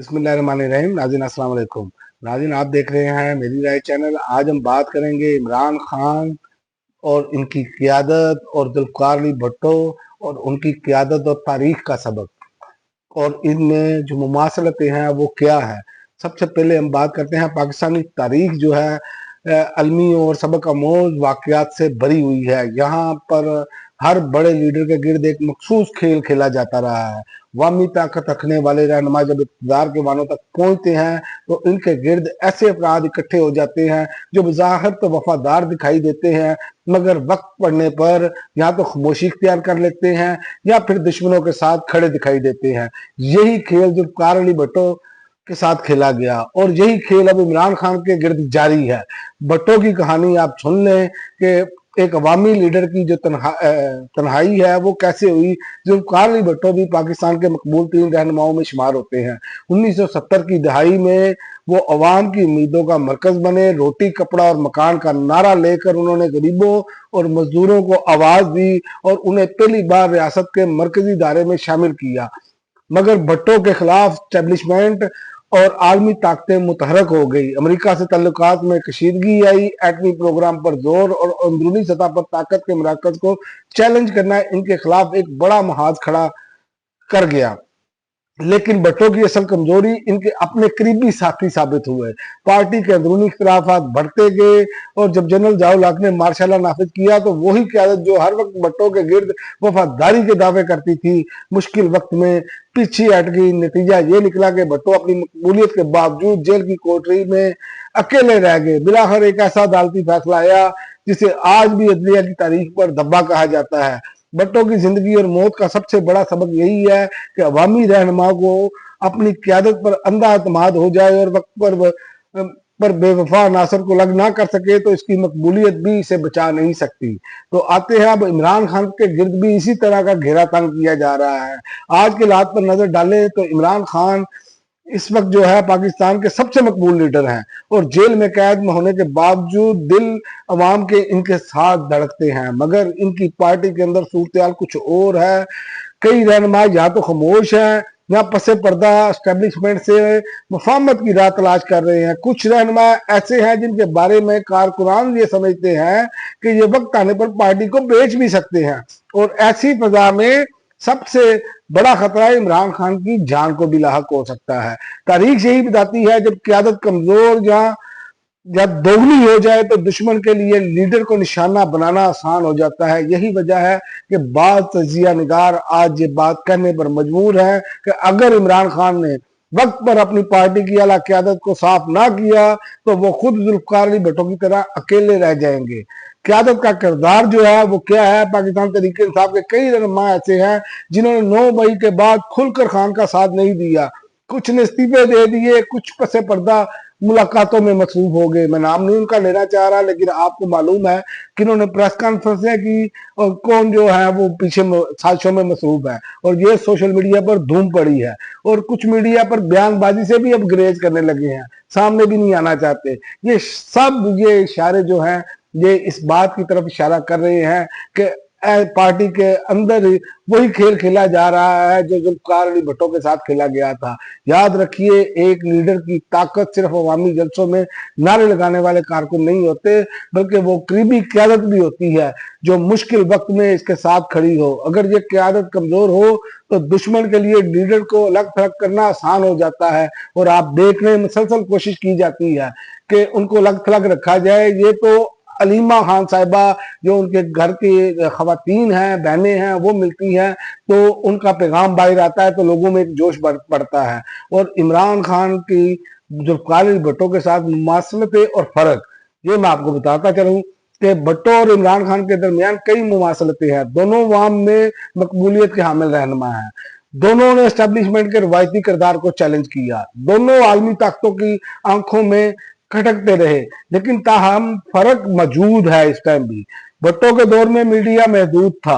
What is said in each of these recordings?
बिस्मिल्लाहिर्रहमानिर्रहीम। नाज़रीन अस्सलाम वालेकुम। नाज़रीन, आप देख रहे हैं मेरी राय चैनल। आज हम बात करेंगे इमरान खान और इनकी क़ियादत और जुल्फ़िकार अली भुट्टो और उनकी क़ियादत और तारीख़ का सबक और इनमें जो मुमासलतें हैं वो क्या है। सबसे पहले हम बात करते हैं पाकिस्तानी तारीख़ जो है अलमी और सबक आमोज़ वाक़यात से भरी हुई है। यहाँ पर हर बड़े लीडर के गिर्द एक मखसूस खेल खेला जाता रहा है। वामी ताकत रखने वाले रहनुमा जब इक़्तिदार के वानों तक पहुँचते हैं तो इनके गिर्द ऐसे अपराध इकट्ठे हो जाते हैं जो बज़ाहिर तो वफादार दिखाई देते हैं, मगर वक्त पड़ने पर या तो खामोशी इख्तियार कर लेते हैं या फिर दुश्मनों के साथ खड़े दिखाई देते हैं। यही खेल जुल्फ़िकार अली भुट्टो के साथ खेला गया और यही खेल अब इमरान खान के गिर्द जारी है। भुट्टो की कहानी आप सुन लें कि एक अवामी लीडर की जो तन्हाई है वो कैसे हुई। जुल्फ़िकार अली भुट्टो भी पाकिस्तान के मकबूल तीन रहनुमाओं में शुमार होते हैं। 1970 की दहाई में वो अवाम की उम्मीदों का मरकज बने। रोटी कपड़ा और मकान का नारा लेकर उन्होंने गरीबों और मजदूरों को आवाज दी और उन्हें पहली बार रियासत के मरकजी दायरे में शामिल किया। मगर भुट्टो के खिलाफ स्टैब्लिशमेंट और आलमी ताकतें मुतहरक हो गई। अमेरिका से तल्लुकात में कशीदगी आई, एटमी प्रोग्राम पर जोर और अंदरूनी सतह पर ताकत के मराकज को चैलेंज करना इनके खिलाफ एक बड़ा महाज खड़ा कर गया। लेकिन भुट्टो की असल कमजोरी इनके अपने करीबी साथी साबित हुए। पार्टी के अंदरूनी इख्तिलाफात बढ़ते गए और जब जनरल ज़ियाउल हक ने मार्शल लॉ नाफिज किया तो वही क़यादत जो हर वक्त भुट्टो के गिर्द वफादारी के दावे करती थी, मुश्किल वक्त में पीछे हट गई। नतीजा ये निकला कि भुट्टो अपनी मकबूलियत के बावजूद जेल की कोठरी में अकेले रह गए। बिलाखिर एक ऐसा अदालती फैसला आया जिसे आज भी अदलिया की तारीख पर धब्बा कहा जाता है। भुट्टो की जिंदगी और मौत का सबसे बड़ा सबक यही है कि अवामी रहनुमा को अपनी क़यादत पर अंधा एतमाद हो जाए और वक्त पर बेवफा नासर को लग ना कर सके तो इसकी मकबूलियत भी इसे बचा नहीं सकती। तो आते हैं अब इमरान खान के गिर्द भी इसी तरह का घेरा तंग किया जा रहा है। आज के हालात पर नजर डालें तो इमरान खान इस वक्त जो है पाकिस्तान के सबसे मकबूल लीडर हैं और जेल में कैद में होने के बावजूद दिल अवाम के इनके साथ धड़कते हैं, मगर इनकी पार्टी के अंदर सूरत कुछ और है। कई रहनुमा या तो खामोश हैं या पसे पर्दा एस्टेब्लिशमेंट से मुफाहमत की राह तलाश कर रहे हैं। कुछ रहनुमा ऐसे हैं जिनके बारे में कारकुनान ये समझते हैं कि ये वक्त आने पर पार्टी को बेच भी सकते हैं और ऐसी फजा में सबसे बड़ा खतरा इमरान खान की जान को भी लाहक हो सकता है। तारीख यही बताती है जब क़यादत कमजोर या दोगुनी हो जाए तो दुश्मन के लिए लीडर को निशाना बनाना आसान हो जाता है। यही वजह है कि बाद तजिया निगार आज ये बात कहने पर मजबूर है कि अगर इमरान खान ने वक्त पर अपनी पार्टी की आला क़यादत को साफ ना किया तो वो खुद जुल्फ़िकार अली भुट्टो की तरह अकेले रह जाएंगे। क़यादत का किरदार जो है वो क्या है। पाकिस्तान तहरीक इंसाफ के कई रहनुमा ऐसे हैं जिन्होंने 9 मई के बाद खुलकर खान का साथ नहीं दिया। कुछ ने इस्तीफे दे दिए, कुछ पसे पर्दा मुलाकातों में मसरूफ हो गए। मैं नाम नहीं उनका लेना चाह रहा, लेकिन आपको मालूम है कि इन्होंने प्रेस कॉन्फ्रेंसें की और कौन जो है वो पीछे साजिशों में मसरूफ है और ये सोशल मीडिया पर धूम पड़ी है और कुछ मीडिया पर बयानबाजी से भी अब ग्रेज करने लगे हैं, सामने भी नहीं आना चाहते। ये इशारे जो हैं ये इस बात की तरफ इशारा कर रहे हैं कि पार्टी के अंदर ही वही खेल खेला जा रहा है जो जुल्फ़िकार अली भुट्टो के साथ खेला गया था। याद रखिए, एक लीडर की ताकत सिर्फ अवामी जलसों में नारे लगाने वाले कारकुन नहीं होते, बल्कि वो करीबी क़यादत भी होती है जो मुश्किल वक्त में इसके साथ खड़ी हो। अगर ये क़यादत कमजोर हो तो दुश्मन के लिए लीडर को अलग थलग करना आसान हो जाता है और आप देख रहे हैं मुसलसल कोशिश की जाती है कि उनको अलग थलग रखा जाए। ये तो अलीमा खान साहिबा जो उनके घर की खवातीन हैं, बहनें हैं, वो मिलती हैं तो उनका पैगाम बाहर आता है तो लोगों में एक जोश बढ़ता है। और इमरान खान की जुल्फ़िकार अली भुट्टो के साथ मुमासलतें और फ़र्क ये मैं आपको बताता चलूँ कि भुट्टो और इमरान खान के दरमियान कई मुमासलतें हैं। दोनों अवाम में मकबूलियत के हामिल रहनुमा हैं। दोनों ने एस्टेब्लिशमेंट के रवायती किरदार को चैलेंज किया। दोनों आलमी ताकतों की आंखों में खटकते रहे, लेकिन ताहम फर्क मौजूद है इस टाइम भी। भुट्टो के दौर में मीडिया महदूद था,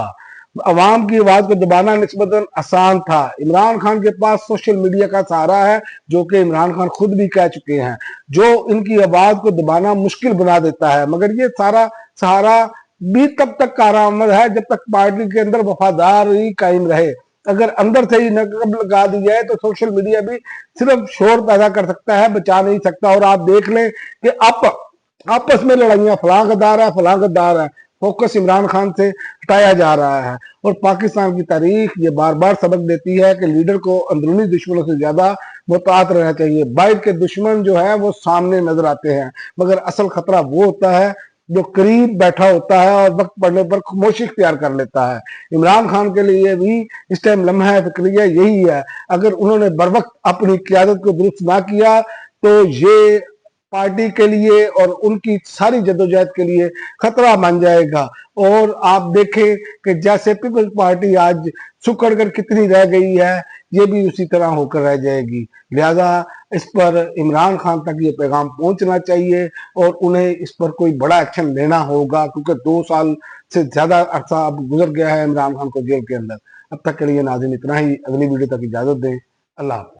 अवाम की आवाज को दबाना निस्बतन आसान था। इमरान खान के पास सोशल मीडिया का सहारा है जो कि इमरान खान खुद भी कह चुके हैं, जो इनकी आवाज को दबाना मुश्किल बना देता है। मगर ये सारा सहारा भी तब तक कारआमद है जब तक पार्टी के अंदर वफादारी कायम रहे। अगर अंदर से ही नकब लगा दी जाए तो सोशल मीडिया भी सिर्फ शोर पैदा कर सकता है, बचा नहीं सकता। और आप देख लें कि आपस में लड़ाइयां, फलां गद्दार है, फलां गद्दार है, फोकस इमरान खान से हटाया जा रहा है। और पाकिस्तान की तारीख ये बार बार सबक देती है कि लीडर को अंदरूनी दुश्मनों से ज्यादा मुहतात रहना चाहिए। बाहर के दुश्मन जो है वो सामने नजर आते हैं, मगर असल खतरा वो होता है जो करीब बैठा होता है और वक्त पड़ने पर खामोशी इख्तियार कर लेता है। इमरान खान के लिए भी इस टाइम लम्हा फिक्रिया यही है। अगर उन्होंने बर वक्त अपनी क्यादत को दुरुस्त ना किया तो ये पार्टी के लिए और उनकी सारी जद्दोजहद के लिए खतरा बन जाएगा। और आप देखें कि जैसे पीपल्स पार्टी आज सुकड़ कर कितनी रह गई है, ये भी उसी तरह होकर रह जाएगी। लिहाजा इस पर इमरान खान तक ये पैगाम पहुंचना चाहिए और उन्हें इस पर कोई बड़ा एक्शन लेना होगा, क्योंकि 2 साल से ज्यादा अरसा अब गुजर गया है इमरान खान को जेल के अंदर। अब तक के लिए नाज़रीन इतना ही। अगली वीडियो तक इजाजत दें। अल्लाह हाफ़िज़।